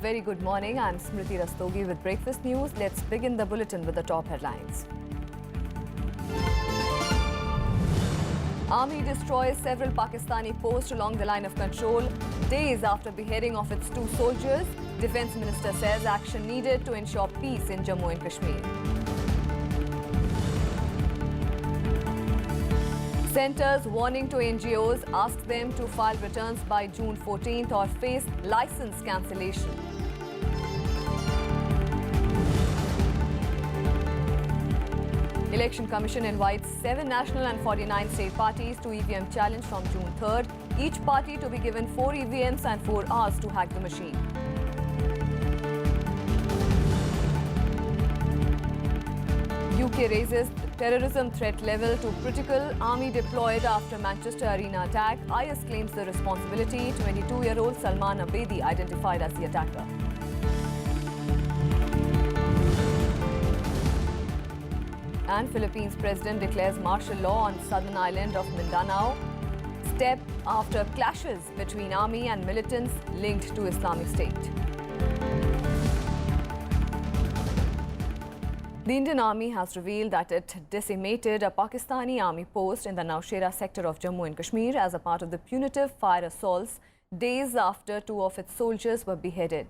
very good morning. I'm Smriti Rastogi with Breakfast News. Let's begin the bulletin with the top headlines. Army destroys several Pakistani posts along the line of control. Days after beheading of its 2 soldiers, Defence Minister says action needed to ensure peace in Jammu and Kashmir. Centres warning to NGOs, ask them to file returns by June 14th or face licence cancellation. Election Commission invites 7 national and 49 state parties to EVM challenge from June 3rd. Each party to be given 4 EVMs and 4 hours to hack the machine. UK raises terrorism threat level to critical. Army deployed after Manchester Arena attack. IS claims the responsibility. 22-year-old Salman Abedi identified as the attacker. And Philippines president declares martial law on southern island of Mindanao. Step after clashes between army and militants linked to Islamic State. The Indian Army has revealed that it decimated a Pakistani army post in the Nowshera sector of Jammu and Kashmir as a part of the punitive fire assaults days after 2 of its soldiers were beheaded.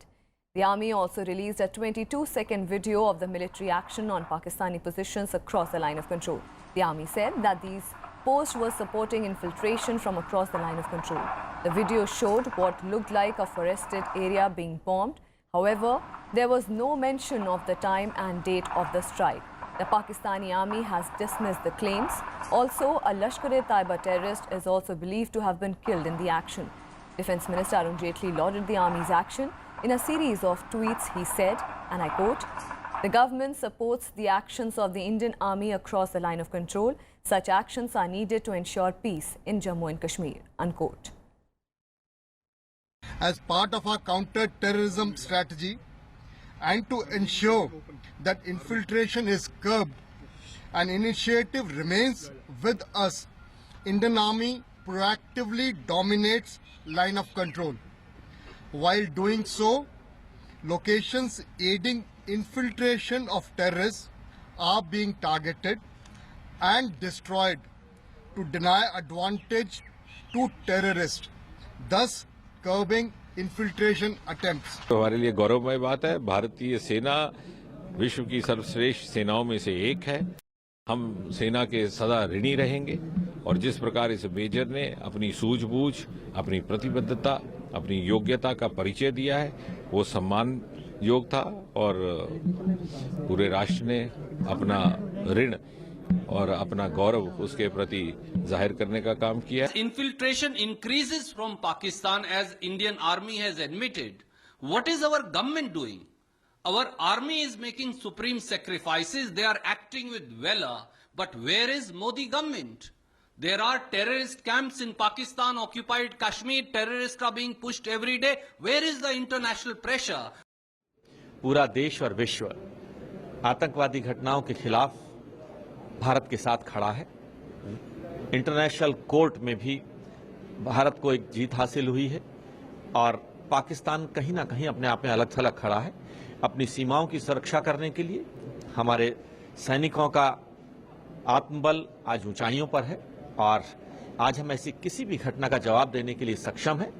The army also released a 22-second video of the military action on Pakistani positions across the line of control. The army said that these posts were supporting infiltration from across the line of control. The video showed what looked like a forested area being bombed. However, there was no mention of the time and date of the strike. The Pakistani army has dismissed the claims. Also, a Lashkar-e-Taiba terrorist is also believed to have been killed in the action. Defence Minister Arun Jaitley lauded the army's action. In a series of tweets, he said, and I quote, "The government supports the actions of the Indian Army across the line of control. Such actions are needed to ensure peace in Jammu and Kashmir," unquote. As part of our counter-terrorism strategy and to ensure that infiltration is curbed, an initiative remains with us. Indian Army proactively dominates line of control. While doing so, locations aiding infiltration of terrorists are being targeted and destroyed to deny advantage to terrorists, thus curbing infiltration attempts. तो हमारे लिए गौरवमय बात है। भारतीय सेना विश्व की सर्वश्रेष्ठ सेनाओं में से एक है। हम सेना के सदा ऋणी रहेंगे और जिस प्रकार इस मेजर ने अपनी सूझबूझ, अपनी प्रतिबद्धता, अपनी योग्यता का परिचय दिया है, वो सम्मान योग था और पूरे राष्ट्र ने अपना ऋण और अपना गौरव उसके प्रति जाहिर करने का काम किया। Infiltration increases from Pakistan as Indian Army has admitted. What is our government doing? Our army is making supreme sacrifices. They are acting with valor. But where is Modi government? There are terrorist camps in Pakistan, occupied Kashmir. Terrorists are being pushed every day. Where is the international pressure? पूरा देश और विश्व आतंकवादी घटनाओं के खिलाफ भारत के साथ खड़ा है। इंटरनेशनल कोर्ट में भी भारत को एक जीत हासिल हुई है और पाकिस्तान कहीं ना कहीं अपने आप में अलग थलग खड़ा है। अपनी सीमाओं की सुरक्षा करने के लिए हमारे सैनिकों का आत्मबल आज ऊंचाइयों पर है और आज हम ऐसी किसी भी घटना का जवाब देने के लिए सक्षम हैं।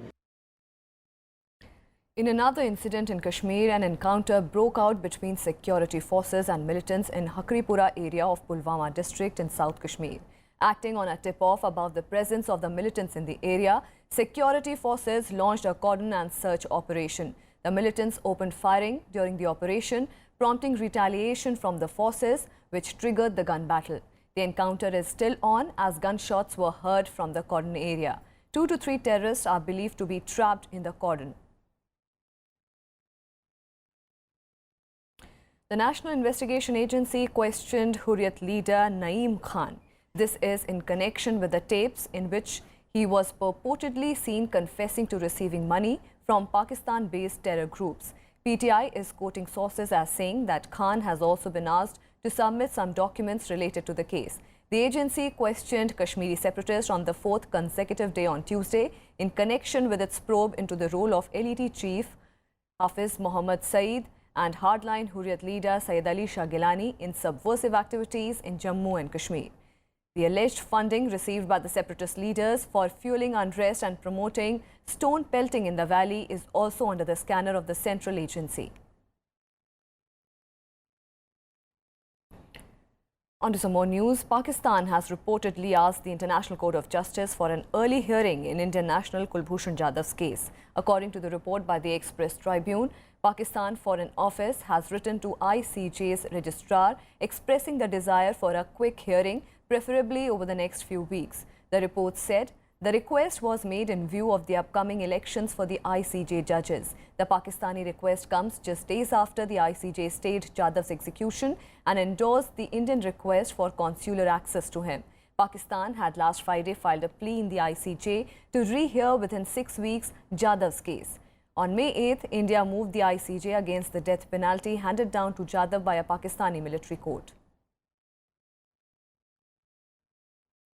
In another incident in Kashmir, an encounter broke out between security forces and militants in Hakripura area of Pulwama district in South Kashmir. Acting on a tip-off about the presence of the militants in the area, security forces launched a cordon and search operation. The militants opened firing during the operation, prompting retaliation from the forces, which triggered the gun battle. The encounter is still on as gunshots were heard from the cordon area. 2 to 3 terrorists are believed to be trapped in the cordon. The National Investigation Agency questioned Hurriyat leader Naeem Khan. This is in connection with the tapes in which he was purportedly seen confessing to receiving money from Pakistan-based terror groups. PTI is quoting sources as saying that Khan has also been asked to submit some documents related to the case. The agency questioned Kashmiri separatists on the 4th consecutive day on Tuesday in connection with its probe into the role of LET chief Hafiz Mohammad Saeed and hardline Hurriyat leader Syed Ali Shah Gilani in subversive activities in Jammu and Kashmir. The alleged funding received by the separatist leaders for fueling unrest and promoting stone pelting in the valley is also under the scanner of the central agency. On to some more news. Pakistan has reportedly asked the International Court of Justice for an early hearing in Indian national Kulbhushan Jadhav's case. According to the report by the Express Tribune, Pakistan Foreign Office has written to ICJ's registrar expressing the desire for a quick hearing, preferably over the next few weeks. The report said the request was made in view of the upcoming elections for the ICJ judges. The Pakistani request comes just days after the ICJ stayed Jadhav's execution and endorsed the Indian request for consular access to him. Pakistan had last Friday filed a plea in the ICJ to rehear within 6 weeks Jadhav's case. On May 8th, India moved the ICJ against the death penalty handed down to Jadhav by a Pakistani military court.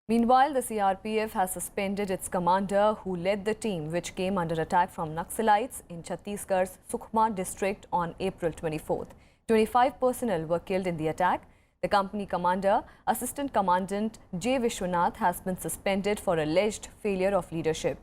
Meanwhile, the CRPF has suspended its commander who led the team which came under attack from Naxalites in Chhattisgarh's Sukhma district on April 24th. 25 personnel were killed in the attack. The company commander, Assistant Commandant J. Vishwanath, has been suspended for alleged failure of leadership.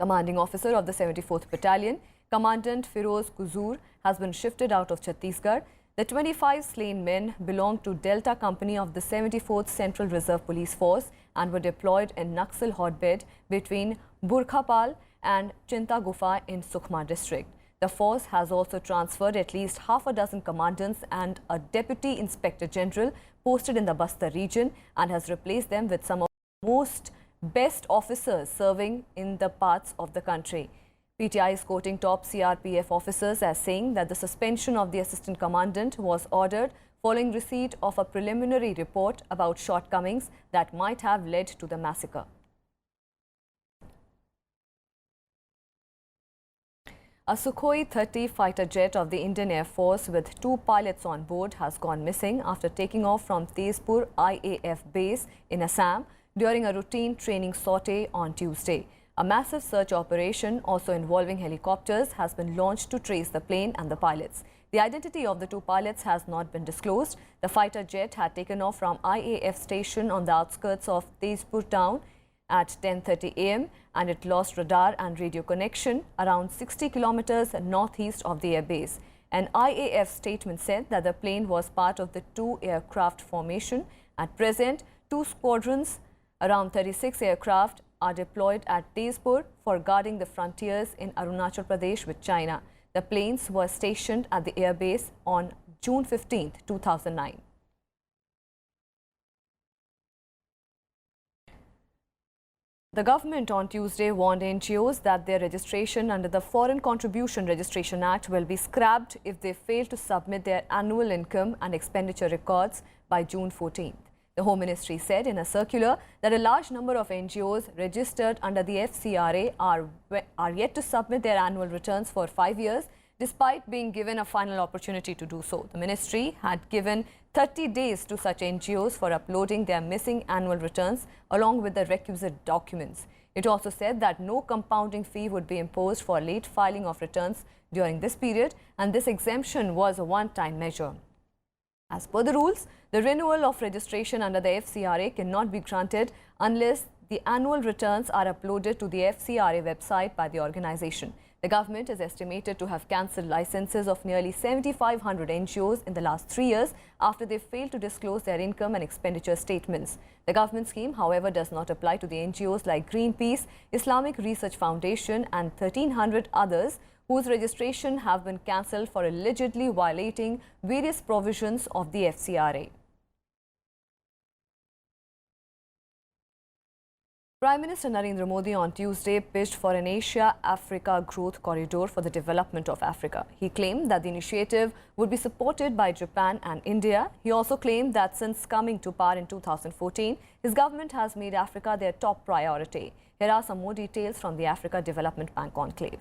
Commanding officer of the 74th Battalion, Commandant Firoz Kuzur, has been shifted out of Chhattisgarh. The 25 slain men belonged to Delta Company of the 74th Central Reserve Police Force and were deployed in Naxal hotbed between Burkhapal and Chinta Gufa in Sukhma district. The force has also transferred at least half a dozen commandants and a Deputy Inspector General posted in the Bastar region and has replaced them with some of the most best officers serving in the parts of the country. PTI is quoting top CRPF officers as saying that the suspension of the assistant commandant was ordered following receipt of a preliminary report about shortcomings that might have led to the massacre. A Sukhoi 30 fighter jet of the Indian Air Force with 2 pilots on board has gone missing after taking off from Tezpur IAF base in Assam during a routine training sortie on Tuesday. A massive search operation, also involving helicopters, has been launched to trace the plane and the pilots. The identity of the 2 pilots has not been disclosed. The fighter jet had taken off from IAF station on the outskirts of Tezpur town at 10:30 a.m. and it lost radar and radio connection around 60 kilometers northeast of the airbase. An IAF statement said that the plane was part of the 2 aircraft formation. At present, 2 squadrons, around 36 aircraft, are deployed at Tezpur for guarding the frontiers in Arunachal Pradesh with China. The planes were stationed at the airbase on June 15, 2009. The government on Tuesday warned NGOs that their registration under the Foreign Contribution Registration Act will be scrapped if they fail to submit their annual income and expenditure records by June 14th. The Home Ministry said in a circular that a large number of NGOs registered under the FCRA are yet to submit their annual returns for 5 years, despite being given a final opportunity to do so. The ministry had given 30 days to such NGOs for uploading their missing annual returns along with the requisite documents. It also said that no compounding fee would be imposed for late filing of returns during this period, and this exemption was a one-time measure. As per the rules, the renewal of registration under the FCRA cannot be granted unless the annual returns are uploaded to the FCRA website by the organization. The government is estimated to have cancelled licenses of nearly 7,500 NGOs in the last 3 years after they failed to disclose their income and expenditure statements. The government scheme, however, does not apply to the NGOs like Greenpeace, Islamic Research Foundation and 1,300 others whose registration have been cancelled for allegedly violating various provisions of the FCRA. Prime Minister Narendra Modi on Tuesday pitched for an Asia-Africa growth corridor for the development of Africa. He claimed that the initiative would be supported by Japan and India. He also claimed that since coming to power in 2014, his government has made Africa their top priority. Here are some more details from the Africa Development Bank conclave.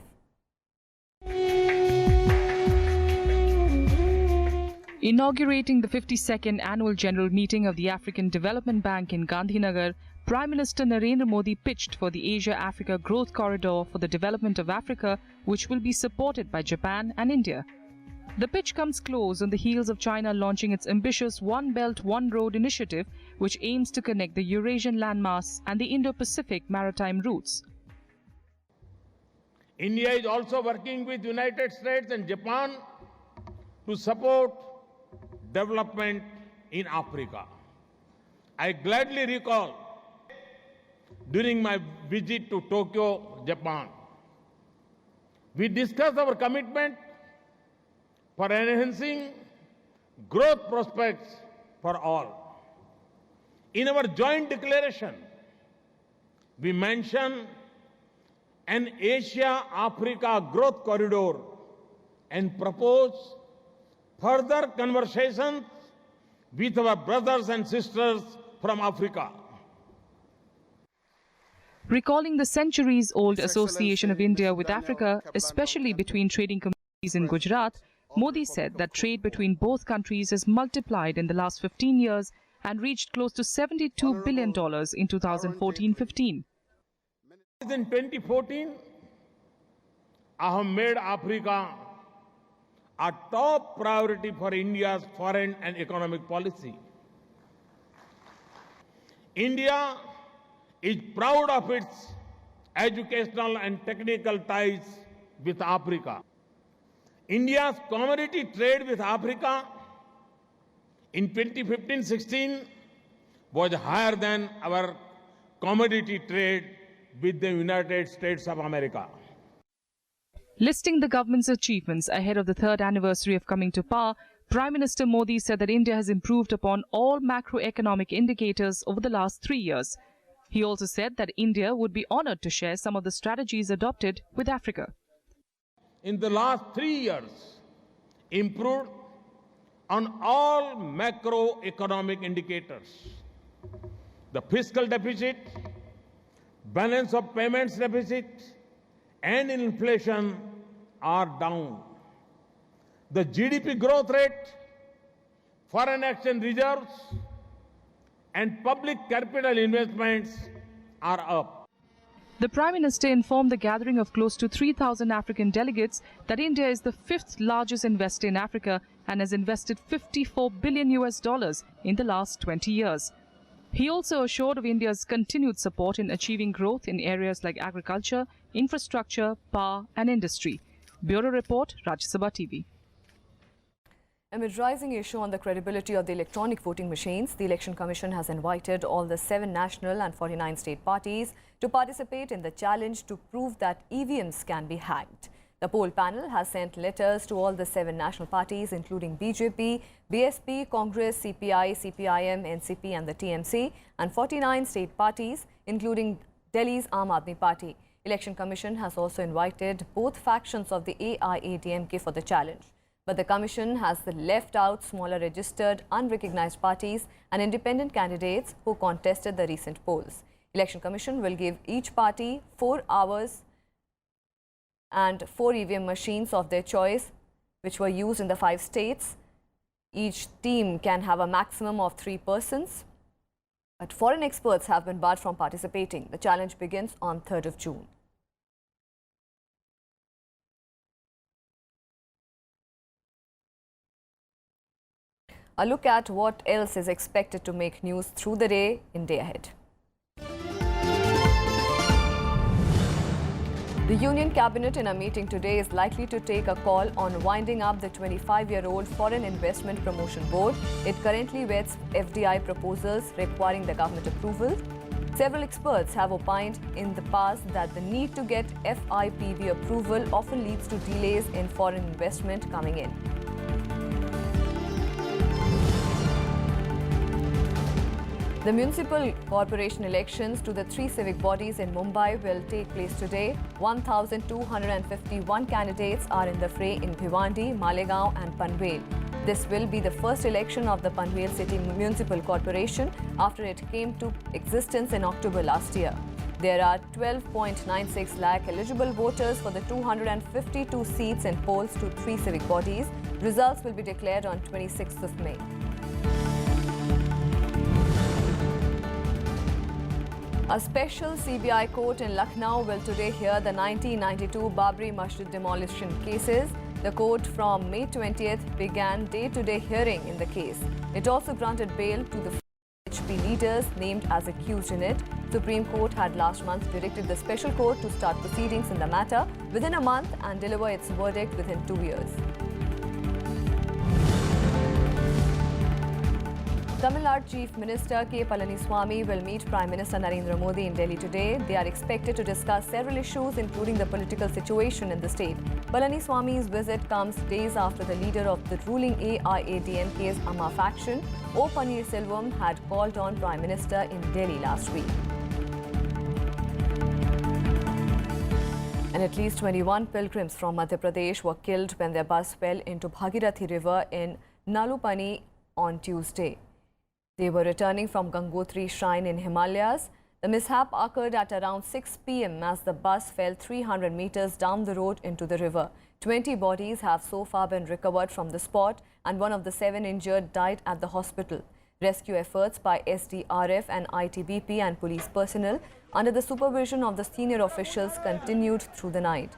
Inaugurating the 52nd annual general meeting of the African Development Bank in Gandhinagar, Prime Minister Narendra Modi pitched for the Asia-Africa Growth Corridor for the development of Africa, which will be supported by Japan and India. The pitch comes close on the heels of China launching its ambitious One Belt, One Road initiative, which aims to connect the Eurasian landmass and the Indo-Pacific maritime routes. India is also working with United States and Japan to support development in Africa. I gladly recall during my visit to Tokyo, Japan, we discussed our commitment for enhancing growth prospects for all. In our joint declaration, we mentioned an Asia-Africa Growth Corridor and propose further conversations with our brothers and sisters from Africa. Recalling the centuries-old association of India with Africa, especially between trading communities in Gujarat, Modi said that trade between both countries has multiplied in the last 15 years and reached close to $72 billion in 2014-15. In 2014, I have made Africa a top priority for India's foreign and economic policy. India is proud of its educational and technical ties with Africa. India's commodity trade with Africa in 2015-16 was higher than our commodity trade with the United States of America. Listing the government's achievements ahead of the third anniversary of coming to power, Prime Minister Modi said that India has improved upon all macroeconomic indicators over the last 3 years. He also said that India would be honored to share some of the strategies adopted with Africa. In the last 3 years, improved on all macroeconomic indicators. The fiscal deficit, balance of payments deficit, and inflation are down. The GDP growth rate, foreign exchange reserves, and public capital investments are up. The Prime Minister informed the gathering of close to 3,000 African delegates that India is the 5th largest investor in Africa and has invested $54 billion in the last 20 years. He also assured of India's continued support in achieving growth in areas like agriculture, infrastructure, power and industry. Bureau Report, Rajya Sabha TV. Amid rising issue on the credibility of the electronic voting machines, the Election Commission has invited all the 7 national and 49 state parties to participate in the challenge to prove that EVMs can be hacked. The poll panel has sent letters to all the 7 national parties, including BJP, BSP, Congress, CPI, CPIM, NCP and the TMC, and 49 state parties, including Delhi's Aam Aadmi Party. Election Commission has also invited both factions of the AIADMK for the challenge. But the Commission has left out smaller registered, unrecognized parties and independent candidates who contested the recent polls. Election Commission will give each party 4 hours and 4 EVM machines of their choice, which were used in the 5 states. Each team can have a maximum of 3 persons. But foreign experts have been barred from participating. The challenge begins on 3rd of June. A look at what else is expected to make news through the day in Day Ahead. The Union Cabinet in a meeting today is likely to take a call on winding up the 25-year-old Foreign Investment Promotion Board. It currently vets FDI proposals requiring the government approval. Several experts have opined in the past that the need to get FIPB approval often leads to delays in foreign investment coming in. The municipal corporation elections to the 3 civic bodies in Mumbai will take place today. 1,251 candidates are in the fray in Bhiwandi, Malegaon and Panvel. This will be the first election of the Panvel City Municipal Corporation after it came to existence in October last year. There are 12.96 lakh eligible voters for the 252 seats in polls to 3 civic bodies. Results will be declared on 26th of May. A special CBI court in Lucknow will today hear the 1992 Babri Masjid demolition cases. The court from May 20th began day-to-day hearing in the case. It also granted bail to the HP leaders named as accused in it. Supreme Court had last month directed the special court to start proceedings in the matter within a month and deliver its verdict within 2 years. Tamil Nadu Chief Minister K. Palaniswamy will meet Prime Minister Narendra Modi in Delhi today. They are expected to discuss several issues, including the political situation in the state. Palaniswamy's visit comes days after the leader of the ruling AIADMK's Amma faction, O. Paneerselvam, had called on Prime Minister in Delhi last week. And at least 21 pilgrims from Madhya Pradesh were killed when their bus fell into Bhagirathi River in Nalupani on Tuesday. They were returning from Gangotri Shrine in Himalayas. The mishap occurred at around 6 p.m. as the bus fell 300 meters down the road into the river. 20 bodies have so far been recovered from the spot, and one of the 7 injured died at the hospital. Rescue efforts by SDRF and ITBP and police personnel under the supervision of the senior officials continued through the night.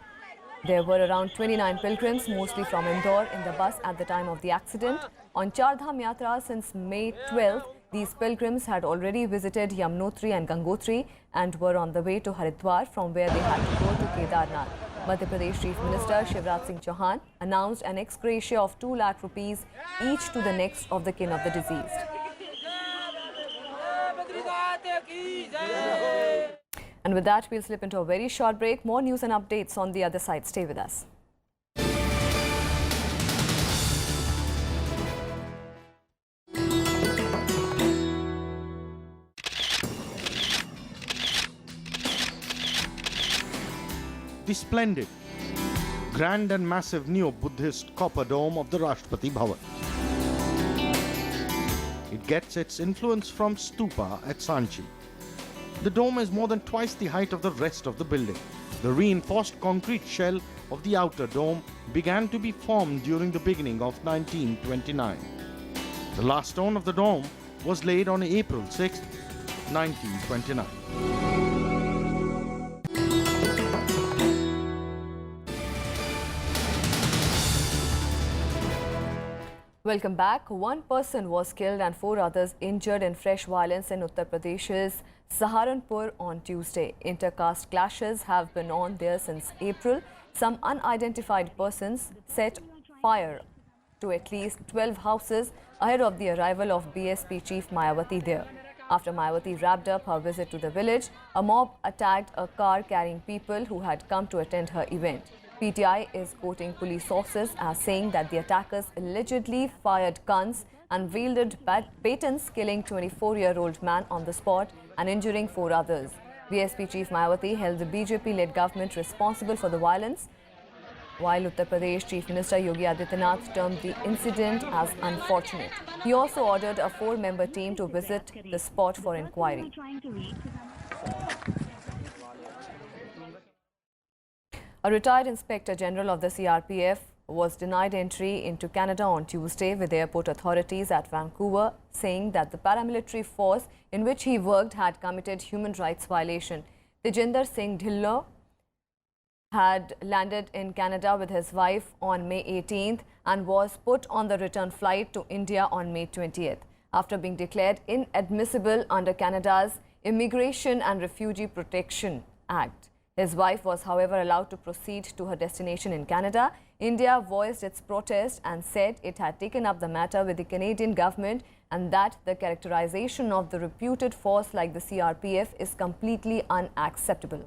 There were around 29 pilgrims, mostly from Indore, in the bus at the time of the accident. On Char Dham Yatra since May 12th, these pilgrims had already visited Yamunotri and Gangotri and were on the way to Haridwar, from where they had to go to Kedarnath. Madhya Pradesh Chief Minister Shivraj Singh Chauhan announced an ex gratia of 2 lakh rupees each to the next of the kin of the deceased. And with that, we'll slip into a very short break. More news and updates on the other side. Stay with us. The splendid, grand and massive neo-Buddhist copper dome of the Rashtrapati Bhavan. It gets its influence from stupa at Sanchi. The dome is more than twice the height of the rest of the building. The reinforced concrete shell of the outer dome began to be formed during the beginning of 1929. The last stone of the dome was laid on April 6, 1929. Welcome back. 1 person was killed and 4 others injured in fresh violence in Uttar Pradesh's Saharanpur on Tuesday. Intercaste clashes have been on there since April. Some unidentified persons set fire to at least 12 houses ahead of the arrival of BSP chief Mayawati there. After Mayawati wrapped up her visit to the village, a mob attacked a car carrying people who had come to attend her event. PTI is quoting police sources as saying that the attackers allegedly fired guns and wielded batons, killing 24-year-old man on the spot and injuring 4 others. BSP chief Mayawati held the BJP-led government responsible for the violence, while Uttar Pradesh Chief Minister Yogi Adityanath termed the incident as unfortunate. He also ordered a 4-member team to visit the spot for inquiry. A retired Inspector General of the CRPF was denied entry into Canada on Tuesday with airport authorities at Vancouver, saying that the paramilitary force in which he worked had committed human rights violation. Tejinder Singh Dhillon had landed in Canada with his wife on May 18th and was put on the return flight to India on May 20th after being declared inadmissible under Canada's Immigration and Refugee Protection Act. His wife was, however, allowed to proceed to her destination in Canada. India voiced its protest and said it had taken up the matter with the Canadian government and that the characterization of the reputed force like the CRPF is completely unacceptable.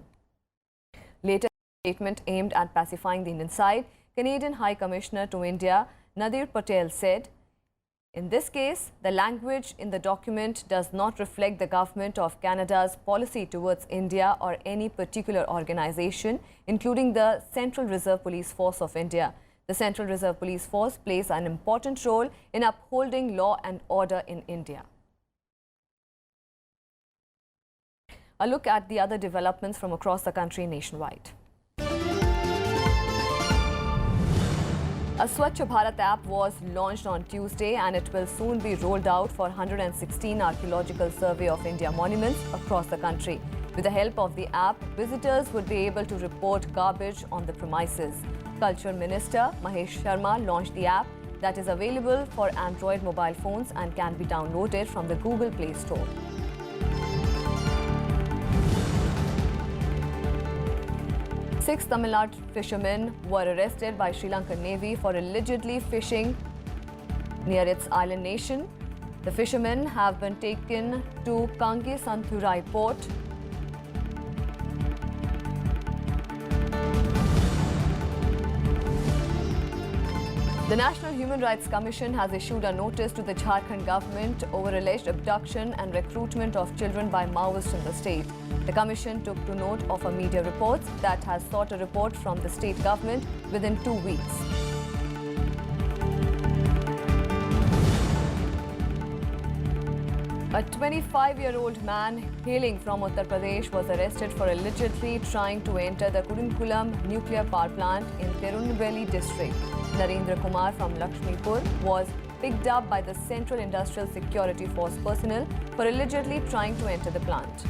Later, a statement aimed at pacifying the Indian side, Canadian High Commissioner to India, Nadir Patel, said, "In this case, the language in the document does not reflect the government of Canada's policy towards India or any particular organization, including the Central Reserve Police Force of India. The Central Reserve Police Force plays an important role in upholding law and order in India." A look at the other developments from across the country nationwide. A Swachh Bharat app was launched on Tuesday and it will soon be rolled out for 116 Archaeological Survey of India monuments across the country. With the help of the app, visitors would be able to report garbage on the premises. Culture Minister Mahesh Sharma launched the app that is available for Android mobile phones and can be downloaded from the Google Play Store. 6 Tamil Nadu fishermen were arrested by Sri Lankan Navy for allegedly fishing near its island nation. The fishermen have been taken to Kange Santhurai port. The National Human Rights Commission has issued a notice to the Jharkhand government over alleged abduction and recruitment of children by Maoists in the state. The commission took to note of a media report that has sought a report from the state government within 2 weeks. A 25-year-old man hailing from Uttar Pradesh was arrested for allegedly trying to enter the Kudinkulam nuclear power plant in Tirunelveli district. Narendra Kumar from Lakshmipur was picked up by the Central Industrial Security Force personnel for allegedly trying to enter the plant.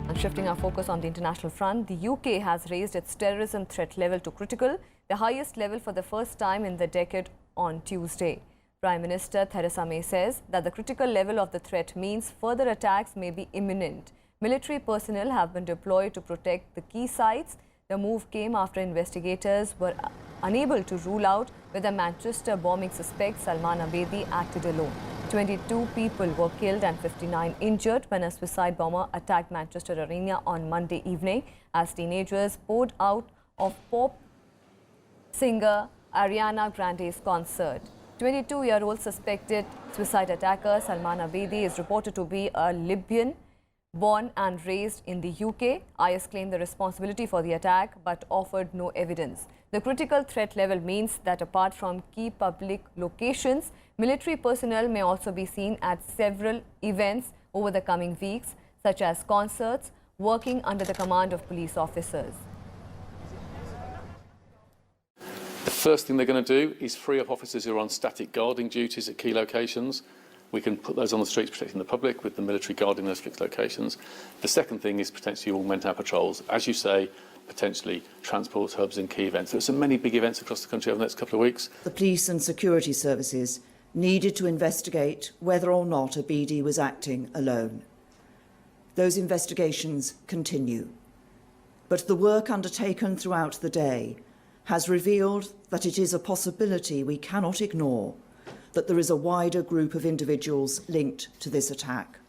And shifting our focus on the international front, the UK has raised its terrorism threat level to critical, the highest level for the first time in the decade on Tuesday. Prime Minister Theresa May says that the critical level of the threat means further attacks may be imminent. Military personnel have been deployed to protect the key sites. The move came after investigators were unable to rule out whether Manchester bombing suspect Salman Abedi acted alone. 22 people were killed and 59 injured when a suicide bomber attacked Manchester Arena on Monday evening as teenagers poured out of pop singer Ariana Grande's concert. 22-year-old suspected suicide attacker Salman Abedi is reported to be a Libyan born and raised in the UK. IS claimed the responsibility for the attack but offered no evidence. The critical threat level means that apart from key public locations, military personnel may also be seen at several events over the coming weeks, such as concerts, working under the command of police officers. The first thing they're going to do is free up officers who are on static guarding duties at key locations. We can put those on the streets protecting the public with the military guarding those fixed locations. The second thing is potentially augment our patrols. As you say, potentially transport hubs and key events. There are so many big events across the country over the next couple of weeks. The police and security services needed to investigate whether or not Abedi was acting alone. Those investigations continue. But the work undertaken throughout the day has revealed that it is a possibility we cannot ignore that there is a wider group of individuals linked to this attack.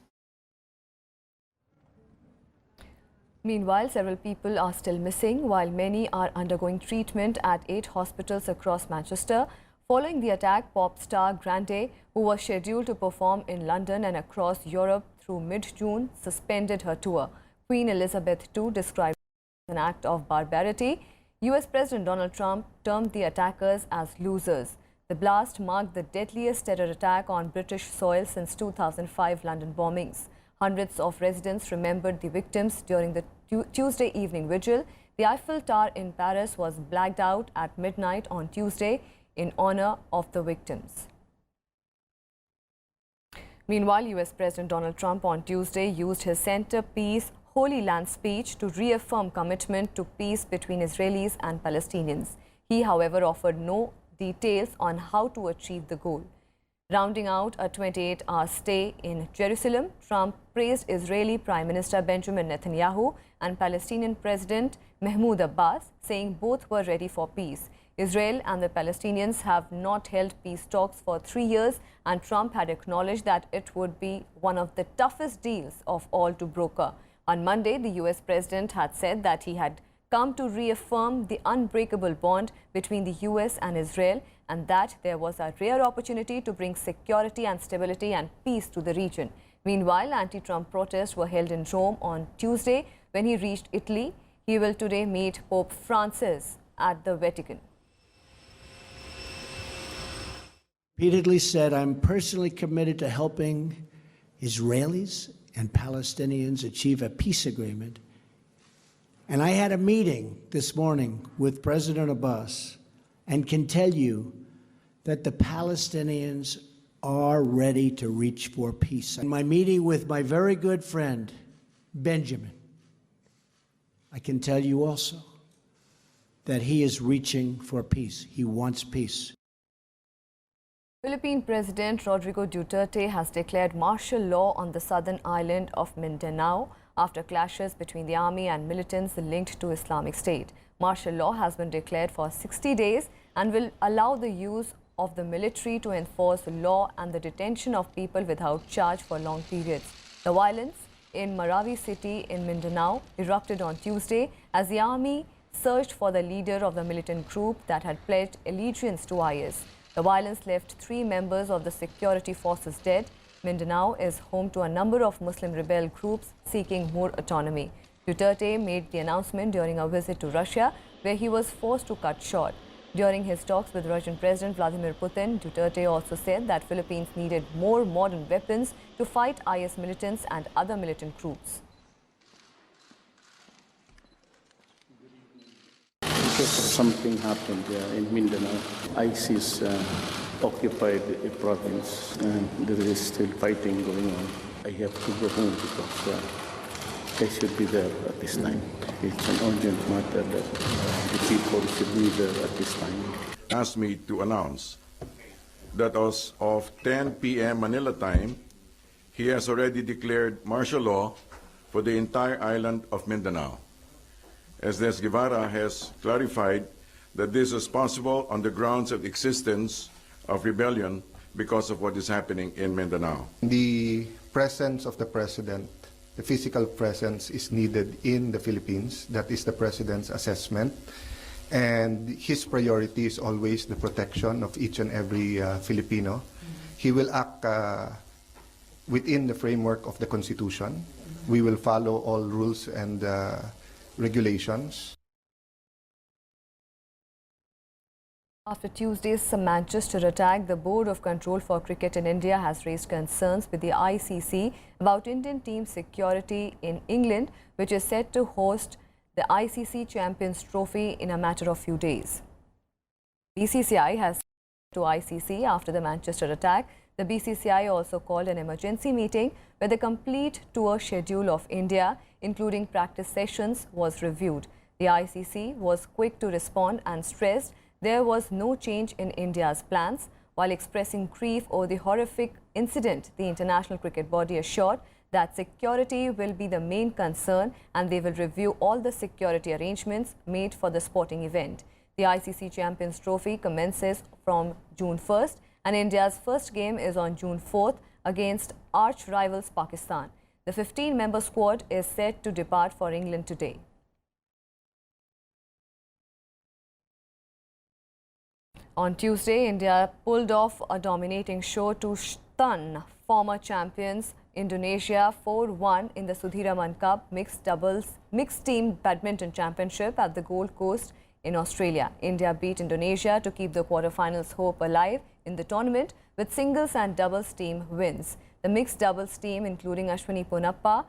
Meanwhile, several people are still missing, while many are undergoing treatment at 8 hospitals across Manchester. Following the attack, pop star Grande, who was scheduled to perform in London and across Europe through mid-June, suspended her tour. Queen Elizabeth II described it as an act of barbarity. US President Donald Trump termed the attackers as losers. The blast marked the deadliest terror attack on British soil since 2005 London bombings. Hundreds of residents remembered the victims during the Tuesday evening vigil. The Eiffel Tower in Paris was blacked out at midnight on Tuesday in honor of the victims. Meanwhile, US President Donald Trump on Tuesday used his centerpiece Holy Land speech to reaffirm commitment to peace between Israelis and Palestinians. He, however, offered no details on how to achieve the goal. Rounding out a 28-hour stay in Jerusalem, Trump praised Israeli Prime Minister Benjamin Netanyahu and Palestinian President Mahmoud Abbas, saying both were ready for peace. Israel and the Palestinians have not held peace talks for 3 years, and Trump had acknowledged that it would be one of the toughest deals of all to broker. On Monday, the US president had said that he had come to reaffirm the unbreakable bond between the US and Israel, and that there was a rare opportunity to bring security and stability and peace to the region. Meanwhile, anti-Trump protests were held in Rome on Tuesday. When he reached Italy, he will today meet Pope Francis at the Vatican. Repeatedly said, I'm personally committed to helping Israelis and Palestinians achieve a peace agreement And I had a meeting this morning with President Abbas and can tell you that the Palestinians are ready to reach for peace. In my meeting with my very good friend, Benjamin, I can tell you also that he is reaching for peace. He wants peace. Philippine President Rodrigo Duterte has declared martial law on the southern island of Mindanao after clashes between the army and militants linked to Islamic State. Martial law has been declared for 60 days and will allow the use of the military to enforce the law and the detention of people without charge for long periods. The violence in Marawi city in Mindanao erupted on Tuesday as the army searched for the leader of the militant group that had pledged allegiance to IS. The violence left 3 members of the security forces dead. Mindanao is home to a number of Muslim rebel groups seeking more autonomy. Duterte made the announcement during a visit to Russia, where he was forced to cut short. During his talks with Russian President Vladimir Putin, Duterte also said that Philippines needed more modern weapons to fight IS militants and other militant groups. Because something happened in Mindanao. ISIS occupied a province and there is still fighting going on. I have to go home because I should be there at this time. It's an urgent matter that the people should be there at this time. Asked me to announce that as of 10 p.m. Manila time, he has already declared martial law for the entire island of Mindanao. Des Guevara has clarified that this is possible on the grounds of existence of rebellion because of what is happening in Mindanao. The presence of the president, the physical presence is needed in the Philippines. That is the president's assessment. And his priority is always the protection of each and every Filipino. He will act within the framework of the Constitution. We will follow all rules and regulations. After Tuesday's Manchester attack, the Board of Control for Cricket in India has raised concerns with the ICC about Indian team security in England, which is set to host the ICC Champions Trophy in a matter of few days. BCCI has to ICC after the Manchester attack. The BCCI also called an emergency meeting where the complete tour schedule of India, including practice sessions, was reviewed. The ICC was quick to respond and stressed there was no change in India's plans. While expressing grief over the horrific incident, the International Cricket Body assured that security will be the main concern and they will review all the security arrangements made for the sporting event. The ICC Champions Trophy commences from June 1st and India's first game is on June 4th against arch rivals Pakistan. The 15-member squad is set to depart for England today. On Tuesday, India pulled off a dominating show to stun former champions Indonesia 4-1 in the Sudhiraman Cup mixed team badminton championship at the Gold Coast in Australia. India beat Indonesia to keep the quarterfinals hope alive in the tournament with singles and doubles team wins. The mixed doubles team, including Ashwini Ponappa,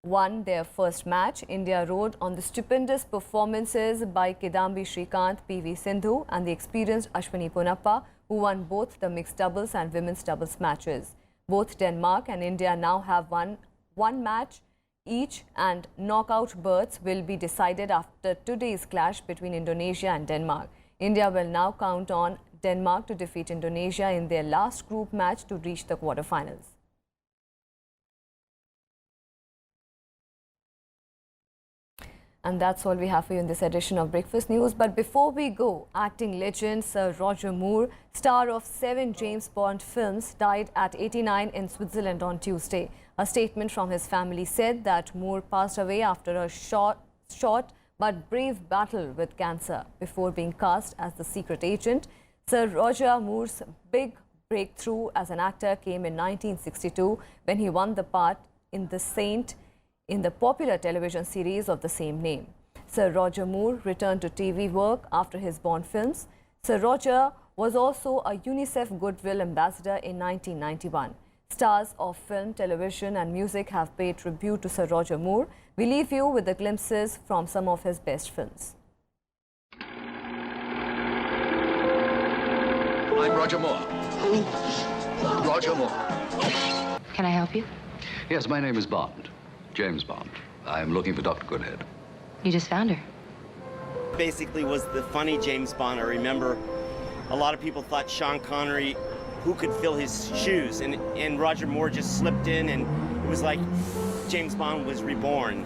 won their first match. India rode on the stupendous performances by Kidambi Srikanth, PV Sindhu and the experienced Ashwini Ponappa, who won both the mixed doubles and women's doubles matches. Both Denmark and India now have one match each and knockout berths will be decided after today's clash between Indonesia and Denmark. India will now count on Denmark to defeat Indonesia in their last group match to reach the quarterfinals. And that's all we have for you in this edition of Breakfast News. But before we go, acting legend Sir Roger Moore, star of 7 James Bond films, died at 89 in Switzerland on Tuesday. A statement from his family said that Moore passed away after a short but brave battle with cancer before being cast as the secret agent. Sir Roger Moore's big breakthrough as an actor came in 1962 when he won the part in The Saint in the popular television series of the same name. Sir Roger Moore returned to TV work after his Bond films. Sir Roger was also a UNICEF Goodwill Ambassador in 1991. Stars of film, television and music have paid tribute to Sir Roger Moore. We leave you with the glimpses from some of his best films. I'm Roger Moore. Roger Moore. Can I help you? Yes, my name is Bond. James Bond. I'm looking for Dr. Goodhead. You just found her. Basically was the funny James Bond. I remember a lot of people thought Sean Connery, who could fill his shoes? And Roger Moore just slipped in and it was like James Bond was reborn.